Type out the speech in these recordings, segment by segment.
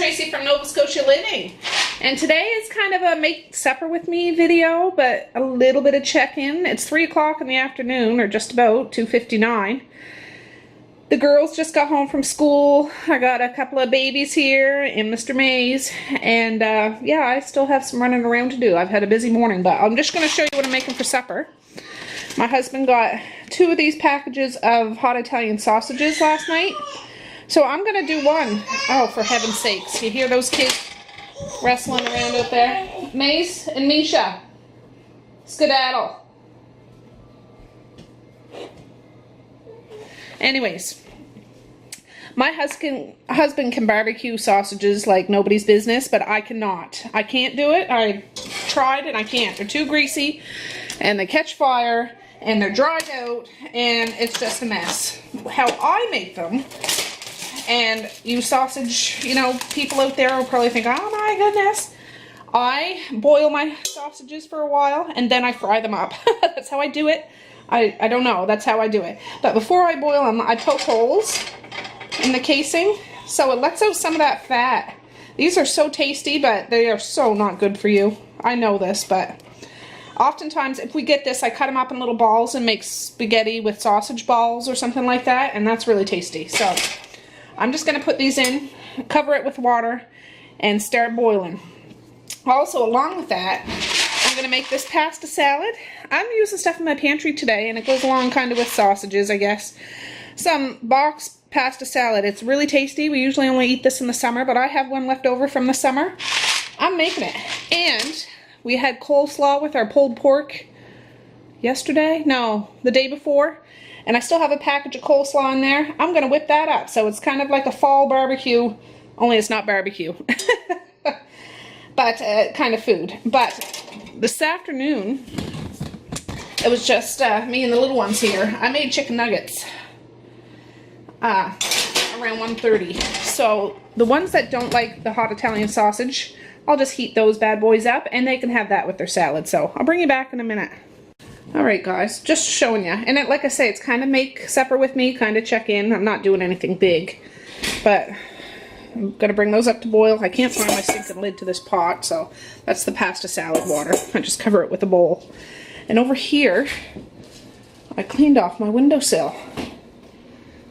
Tracy from Nova Scotia Living, and today is kind of a make supper with me video, but a little bit of check-in. It's 3 o'clock in the afternoon, or just about 2:59. The girls just got home from school. I got a couple of babies here and Mr. Mays, and yeah, I still have some running around to do. I've had a busy morning, but I'm just going to show you what I'm making for supper. My husband got 2 of these packages of hot Italian sausages last night. So I'm going to do one. Oh, for heaven's sakes. You hear those kids wrestling around out there? Mace and Misha. Skedaddle. Anyways. My husband can barbecue sausages like nobody's business, but I cannot. I can't do it. I tried and I can't. They're too greasy and they catch fire and they're dried out and it's just a mess. How I make them, and you sausage, you know, people out there will probably think, oh my goodness. I boil my sausages for a while and then I fry them up. That's how I do it. I don't know. That's how I do it. But before I boil them, I poke holes in the casing so it lets out some of that fat. These are so tasty, but they are so not good for you. I know this, but oftentimes if we get this, I cut them up in little balls and make spaghetti with sausage balls or something like that, and that's really tasty. So I'm just going to put these in, cover it with water, and start boiling. Also, along with that, I'm going to make this pasta salad. I'm using stuff in my pantry today, and it goes along kind of with sausages, I guess. Some box pasta salad. It's really tasty. We usually only eat this in the summer, but I have one left over from the summer. I'm making it. And we had coleslaw with our pulled pork yesterday. No, the day before. And I still have a package of coleslaw in there. I'm going to whip that up. So it's kind of like a fall barbecue, only it's not barbecue. But kind of food. But this afternoon, it was just me and the little ones here. I made chicken nuggets around 1:30. So the ones that don't like the hot Italian sausage, I'll just heat those bad boys up and they can have that with their salad. So I'll bring you back in a minute. Alright guys, just showing you. And like I say, it's kind of make supper with me, kind of check in. I'm not doing anything big. But I'm going to bring those up to boil. I can't find my stinking lid to this pot, so that's the pasta salad water. I just cover it with a bowl. And over here, I cleaned off my windowsill.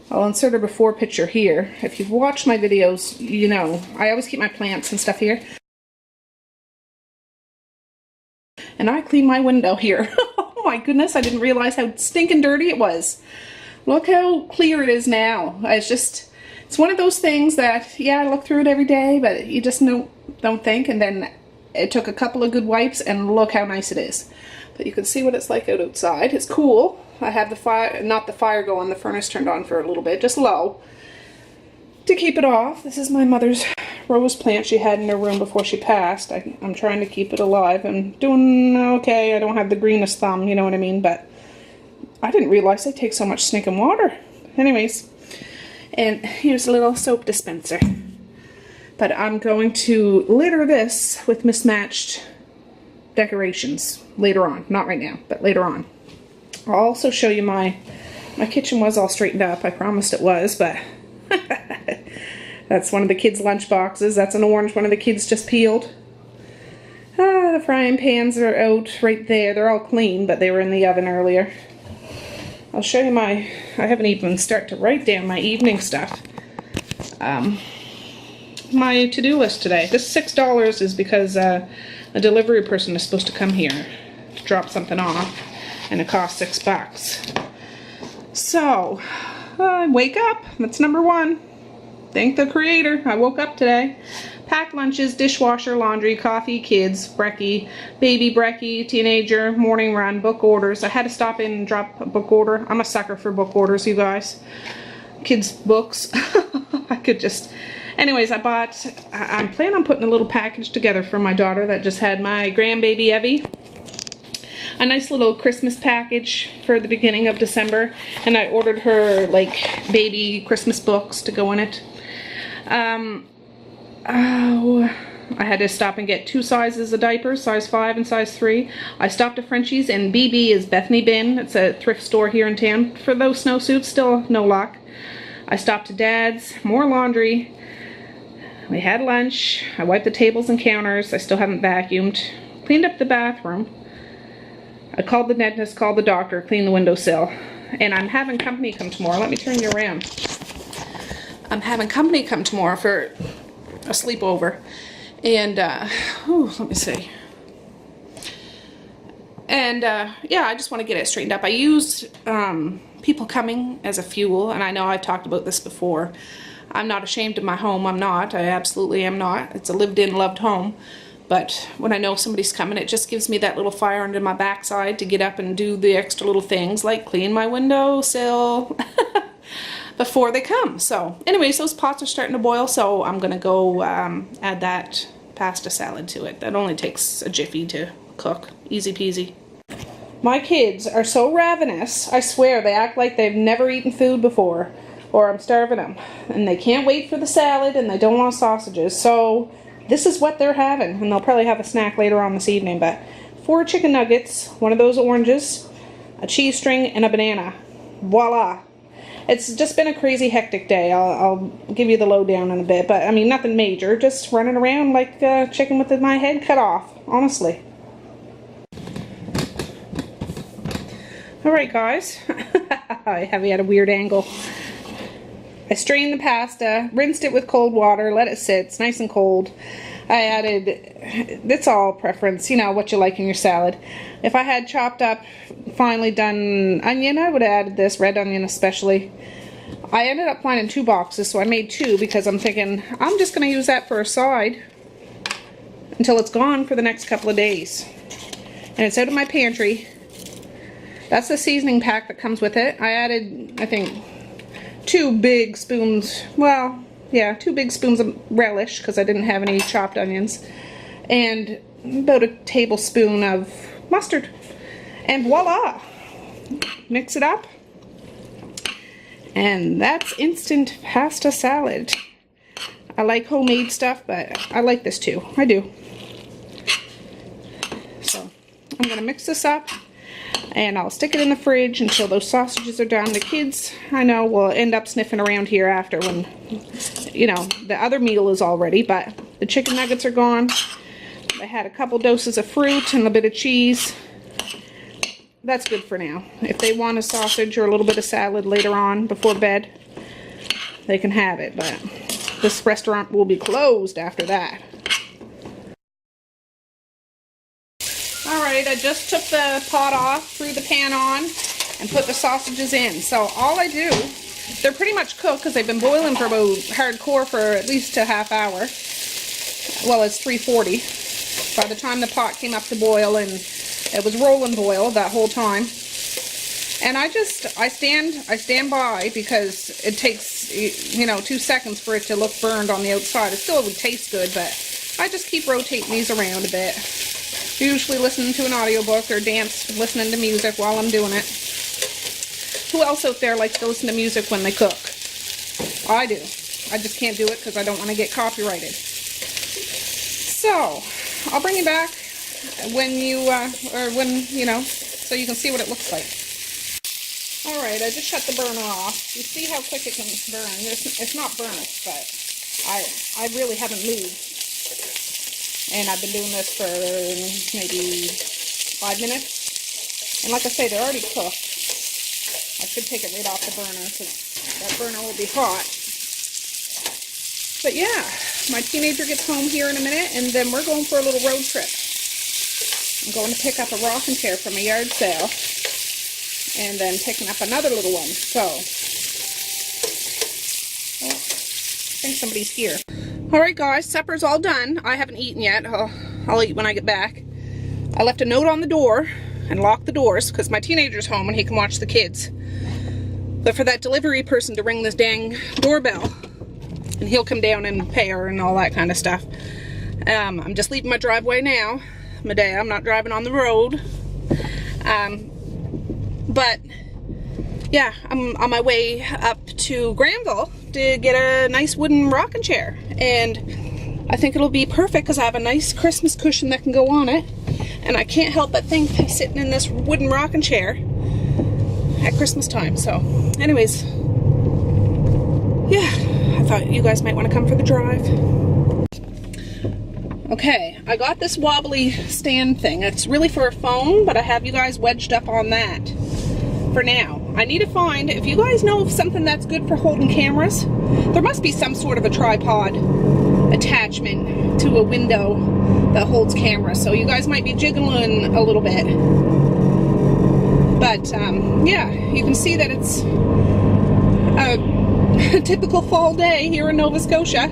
I'll insert a before picture here. If you've watched my videos, you know, I always keep my plants and stuff here. And I clean my window here. Oh my goodness, I didn't realize how stinking dirty it was. Look how clear it is now. It's one of those things that, yeah, I look through it every day, but you just don't think. And then it took a couple of good wipes, and look how nice it is. But you can see what it's like outside. It's cool. I have the fire, not the fire going, the furnace turned on for a little bit, just low, to keep it off. This is my mother's rose plant she had in her room before she passed. I'm trying to keep it alive. I'm doing okay. I don't have the greenest thumb, you know what I mean? But I didn't realize they take so much stinking water. Anyways, and here's a little soap dispenser. But I'm going to litter this with mismatched decorations later on. Not right now, but later on. I'll also show you my kitchen was all straightened up. I promised it was, but that's one of the kids' lunch boxes. That's an orange one of the kids just peeled. The frying pans are out right there. They're all clean, but they were in the oven earlier. I'll show you I haven't even started to write down my evening stuff. My to-do list today. This $6 is because a delivery person is supposed to come here to drop something off, and it costs $6. So, wake up. That's number 1. Thank the creator. I woke up today. Pack lunches, dishwasher, laundry, coffee, kids, brekkie, baby brekkie, teenager, morning run, book orders. I had to stop in and drop a book order. I'm a sucker for book orders, you guys. Kids' books. I could just... Anyways, I'm planning on putting a little package together for my daughter that just had my grandbaby Evie. A nice little Christmas package for the beginning of December. And I ordered her, like, baby Christmas books to go in it. I had to stop and get 2 sizes of diapers, size 5 and size 3. I stopped at Frenchie's, and BB is Bethany Bin. It's a thrift store here in town. For those snowsuits, still no luck. I stopped at Dad's, more laundry. We had lunch. I wiped the tables and counters. I still haven't vacuumed. Cleaned up the bathroom. I called the dentist, called the doctor, cleaned the windowsill. And I'm having company come tomorrow. Let me turn you around. I'm having company come tomorrow for a sleepover. And, let me see. And, yeah, I just want to get it straightened up. I used people coming as a fuel, and I know I've talked about this before. I'm not ashamed of my home. I'm not. I absolutely am not. It's a lived-in, loved home. But when I know somebody's coming, it just gives me that little fire under my backside to get up and do the extra little things like clean my windowsill before they come. So anyways, those pots are starting to boil, so I'm going to go add that pasta salad to it. That only takes a jiffy to cook. Easy peasy. My kids are so ravenous, I swear they act like they've never eaten food before, or I'm starving them. And they can't wait for the salad and they don't want sausages, so this is what they're having, and they'll probably have a snack later on this evening. But 4 chicken nuggets, one of those oranges, a cheese string, and a banana. Voila! It's just been a crazy hectic day. I'll give you the lowdown in a bit, but I mean nothing major. Just running around like a chicken with my head cut off, honestly. Alright guys, I have you at a weird angle. I strained the pasta, rinsed it with cold water, let it sit. It's nice and cold. I added, it's all preference, you know, what you like in your salad. If I had chopped up, finely done onion, I would have added this, red onion especially. I ended up finding 2 boxes, so I made 2 because I'm thinking, I'm just going to use that for a side until it's gone for the next couple of days. And it's out of my pantry. That's the seasoning pack that comes with it. I added, I think, 2 big spoons, well, yeah, 2 big spoons of relish because I didn't have any chopped onions, and about a tablespoon of mustard, and voila! Mix it up, and that's instant pasta salad. I like homemade stuff, but I like this too. I do. So I'm gonna mix this up. And I'll stick it in the fridge until those sausages are done. The kids, I know, will end up sniffing around here after when, you know, the other meal is all ready. But the chicken nuggets are gone. I had a couple doses of fruit and a bit of cheese. That's good for now. If they want a sausage or a little bit of salad later on before bed, they can have it. But this restaurant will be closed after that. Alright, I just took the pot off, threw the pan on, and put the sausages in. So all I do, they're pretty much cooked because they've been boiling for about hardcore for at least a half hour. Well, it's 3:40. By the time the pot came up to boil, and it was rolling boil that whole time. And I stand by because it takes, you know, 2 seconds for it to look burned on the outside. It still would taste good, but I just keep rotating these around a bit. Usually listening to an audiobook or listening to music while I'm doing it. Who else out there likes to listen to music when they cook? I do. I just can't do it because I don't want to get copyrighted. So, I'll bring you back when you, so you can see what it looks like. Alright, I just shut the burner off. You see how quick it can burn. It's not burnt, but I really haven't moved. And I've been doing this for maybe 5 minutes. And like I say, they're already cooked. I should take it right off the burner because that burner will be hot. But yeah, my teenager gets home here in a minute and then we're going for a little road trip. I'm going to pick up a rocking chair from a yard sale. And then picking up another little one. So, I think somebody's here. Alright guys, supper's all done. I haven't eaten yet. I'll eat when I get back. I left a note on the door and locked the doors because my teenager's home and he can watch the kids. But for that delivery person to ring this dang doorbell and he'll come down and pay her and all that kind of stuff. I'm just leaving my driveway now. Medea, I'm not driving on the road. But yeah, I'm on my way up to Granville to get a nice wooden rocking chair, and I think it'll be perfect because I have a nice Christmas cushion that can go on it, and I can't help but think I'm sitting in this wooden rocking chair at Christmas time. So anyways, yeah, I thought you guys might want to come for the drive. Okay, I got this wobbly stand thing. It's really for a phone, but I have you guys wedged up on that for now. I need to find, if you guys know of something that's good for holding cameras, there must be some sort of a tripod attachment to a window that holds cameras. So you guys might be jiggling a little bit. But yeah, you can see that it's a typical fall day here in Nova Scotia.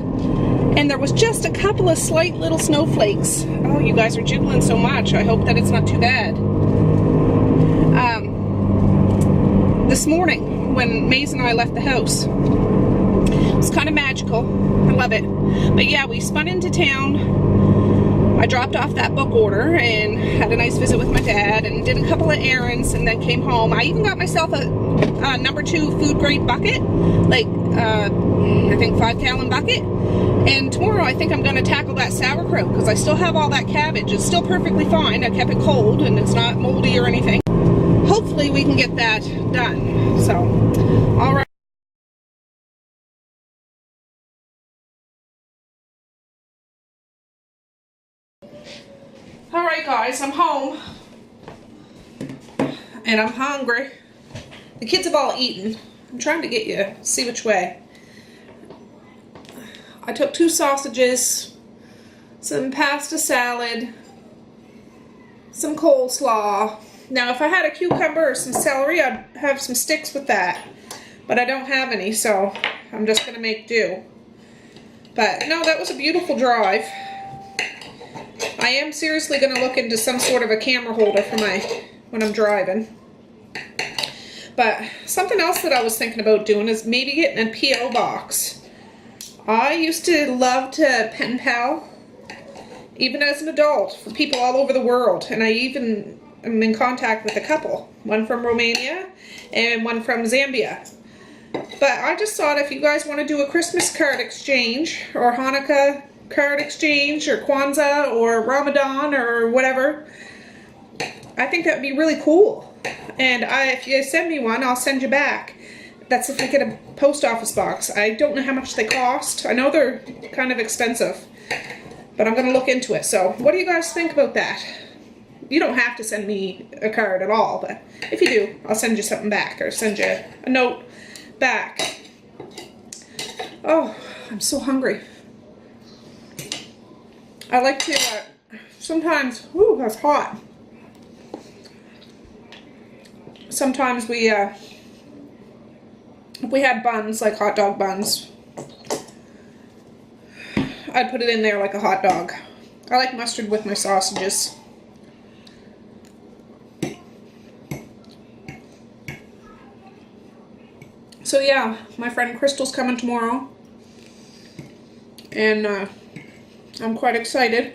And there was just a couple of slight little snowflakes. Oh, you guys are jiggling so much. I hope that it's not too bad. This morning, when Maze and I left the house, it was kind of magical. I love it. But yeah, we spun into town. I dropped off that book order and had a nice visit with my dad and did a couple of errands and then came home. I even got myself a number 2 food grade bucket, like I think 5-gallon bucket. And tomorrow I think I'm going to tackle that sauerkraut because I still have all that cabbage. It's still perfectly fine. I kept it cold and it's not moldy or anything. Hopefully we can get that done. So, all right. All right, guys, I'm home. And I'm hungry. The kids have all eaten. I'm trying to get you, see which way. I took 2 sausages, some pasta salad, some coleslaw. Now, if I had a cucumber or some celery, I'd have some sticks with that. But I don't have any, so I'm just going to make do. But, no, that was a beautiful drive. I am seriously going to look into some sort of a camera holder for when I'm driving. But something else that I was thinking about doing is maybe getting a P.O. box. I used to love to pen pal, even as an adult, for people all over the world. And I even am in contact with a couple. One from Romania and one from Zambia. But I just thought if you guys want to do a Christmas card exchange or Hanukkah card exchange or Kwanzaa or Ramadan or whatever, I think that would be really cool. And if you send me one, I'll send you back. That's if I get a post office box. I don't know how much they cost. I know they're kind of expensive, but I'm going to look into it. So what do you guys think about that? You don't have to send me a card at all, but if you do, I'll send you something back or send you a note back. Oh, I'm so hungry. I like to, sometimes, whoo, that's hot. Sometimes if we had buns, like hot dog buns, I'd put it in there like a hot dog. I like mustard with my sausages. So yeah, my friend Crystal's coming tomorrow. And I'm quite excited.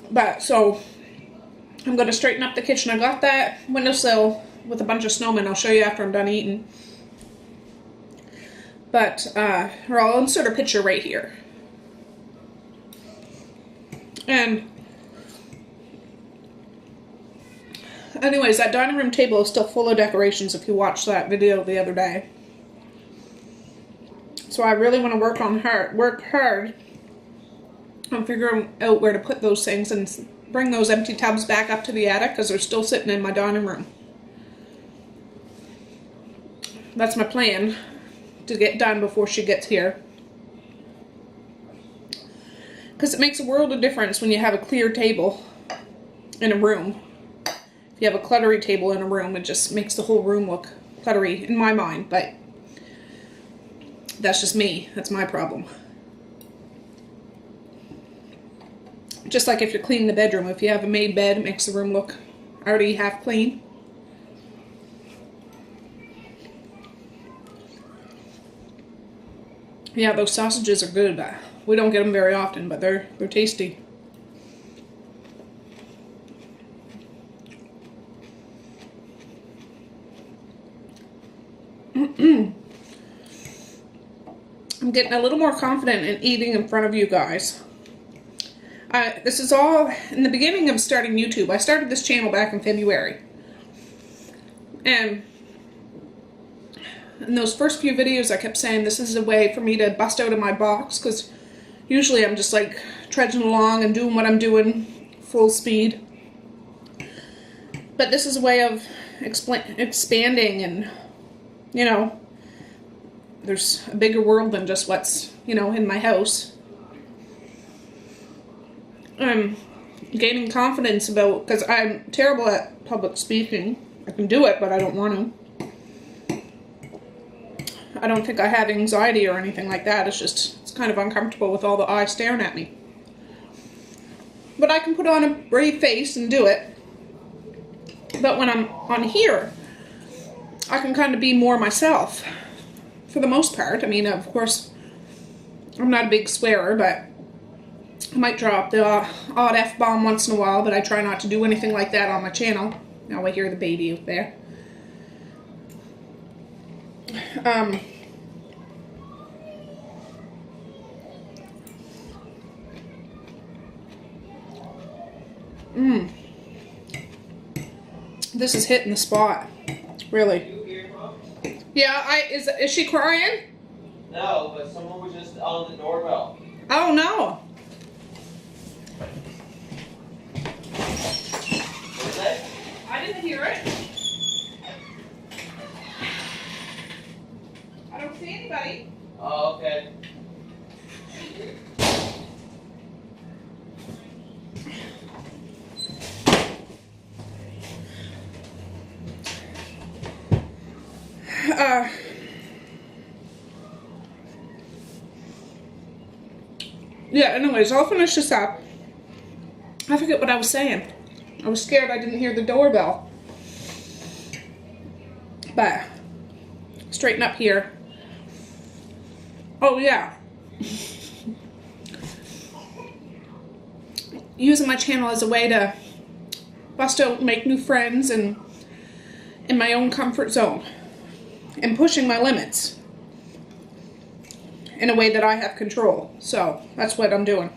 But so I'm going to straighten up the kitchen. I got that windowsill with a bunch of snowmen. I'll show you after I'm done eating. But, or I'll insert a picture right here. And, anyways, that dining room table is still full of decorations if you watched that video the other day. So I really want to work hard on figuring out where to put those things and bring those empty tubs back up to the attic because they're still sitting in my dining room. That's my plan to get done before she gets here. Because it makes a world of difference when you have a clear table in a room. If you have a cluttery table in a room, it just makes the whole room look cluttery in my mind, but that's just me. That's my problem. Just like if you're cleaning the bedroom, if you have a made bed, it makes the room look already half clean. Yeah, those sausages are good. We don't get them very often, but they're tasty. I'm getting a little more confident in eating in front of you guys. This is all in the beginning of starting YouTube. I started this channel back in February. And in those first few videos I kept saying this is a way for me to bust out of my box, because usually I'm just like trudging along and doing what I'm doing full speed. But this is a way of expanding, and you know, there's a bigger world than just what's, you know, in my house. I'm gaining confidence about, because I'm terrible at public speaking. I can do it, but I don't want to. I don't think I have anxiety or anything like that. It's just, it's kind of uncomfortable with all the eyes staring at me. But I can put on a brave face and do it. But when I'm on here, I can kind of be more myself. For the most part. I mean, of course, I'm not a big swearer, but I might drop the odd F-bomb once in a while, but I try not to do anything like that on my channel. Now I hear the baby out there. This is hitting the spot. Really. Yeah, is she crying? No, but someone was just on the doorbell. Oh no. What is that? I didn't hear it. I don't see anybody. Oh, okay. Yeah, anyways, I'll finish this up. I forget what I was saying. I was scared I didn't hear the doorbell. But, straighten up here. Oh yeah. Using my channel as a way to bust out, make new friends, and in my own comfort zone. And pushing my limits. In a way that I have control. So, that's what I'm doing.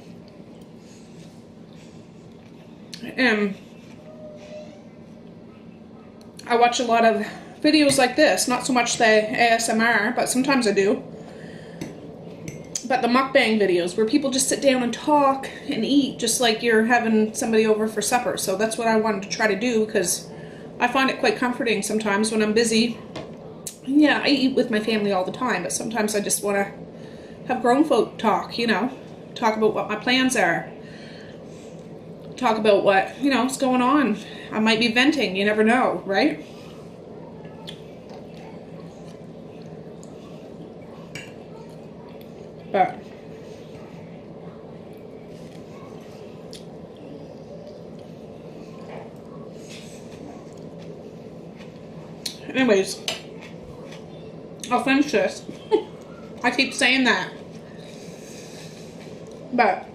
I watch a lot of videos like this. Not so much the ASMR, but sometimes I do. But the mukbang videos, where people just sit down and talk and eat, just like you're having somebody over for supper. So that's what I wanted to try to do, because I find it quite comforting sometimes when I'm busy. Yeah, I eat with my family all the time, but sometimes I just want to have grown folk talk, you know, talk about what my plans are, talk about what, you know, is going on. I might be venting, you never know, right? But anyways, I'll finish this. I keep saying that. But,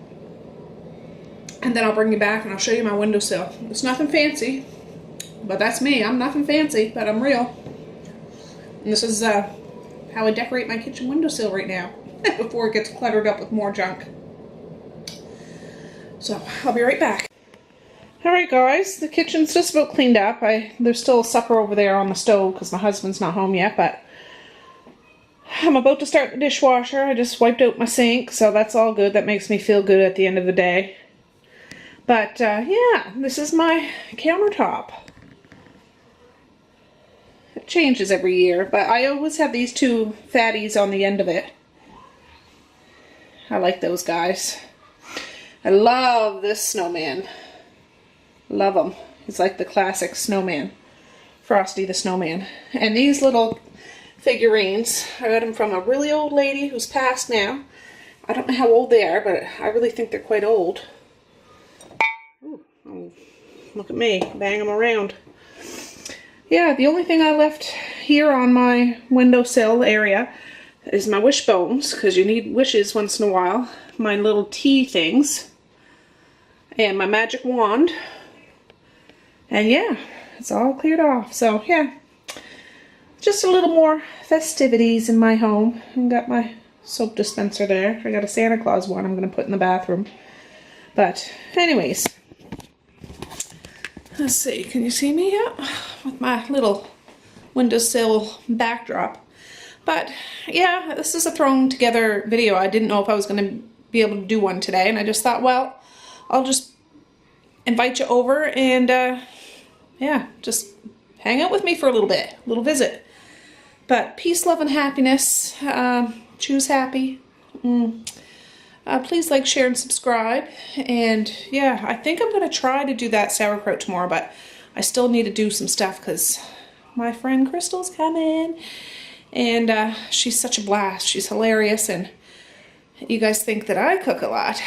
and then I'll bring you back and I'll show you my windowsill. It's nothing fancy, but that's me. I'm nothing fancy, but I'm real. And this is how I decorate my kitchen windowsill right now, before it gets cluttered up with more junk. So, I'll be right back. Alright guys, the kitchen's just about cleaned up. There's still supper over there on the stove because my husband's not home yet, but I'm about to start the dishwasher. I just wiped out my sink, so that's all good. That makes me feel good at the end of the day. But, yeah, this is my countertop. It changes every year, but I always have these two fatties on the end of it. I like those guys. I love this snowman. Love him. He's like the classic snowman. Frosty the Snowman. And these little figurines, I got them from a really old lady who's passed now. I don't know how old they are, but I really think they're quite old. Ooh, oh, look at me, bang them around. Yeah, the only thing I left here on my windowsill area is my wishbones, because you need wishes once in a while. My little tea things. And my magic wand. And yeah, it's all cleared off. So yeah, just a little more festivities in my home. I got my soap dispenser there. I got a Santa Claus one I'm going to put in the bathroom. But anyways, let's see, can you see me yet? With my little windowsill backdrop. But yeah, this is a thrown together video. I didn't know if I was going to be able to do one today, and I just thought, well, I'll just invite you over and yeah, just hang out with me for a little visit. But peace, love, and happiness. Choose happy. Please like, share, and subscribe. And yeah, I think I'm going to try to do that sauerkraut tomorrow, but I still need to do some stuff because my friend Crystal's coming. And she's such a blast. She's hilarious, and you guys think that I cook a lot.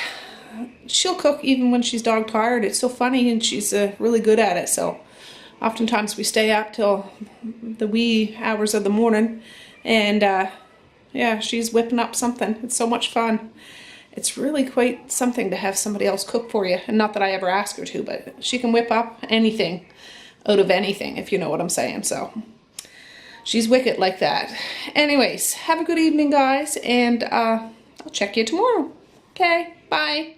She'll cook even when she's dog tired. It's so funny, and she's really good at it. So oftentimes we stay up till the wee hours of the morning, and yeah, she's whipping up something. It's so much fun. It's really quite something to have somebody else cook for you. And not that I ever ask her to, but she can whip up anything out of anything, if you know what I'm saying. So she's wicked like that. Anyways, have a good evening, guys, and I'll check you tomorrow. Okay, bye.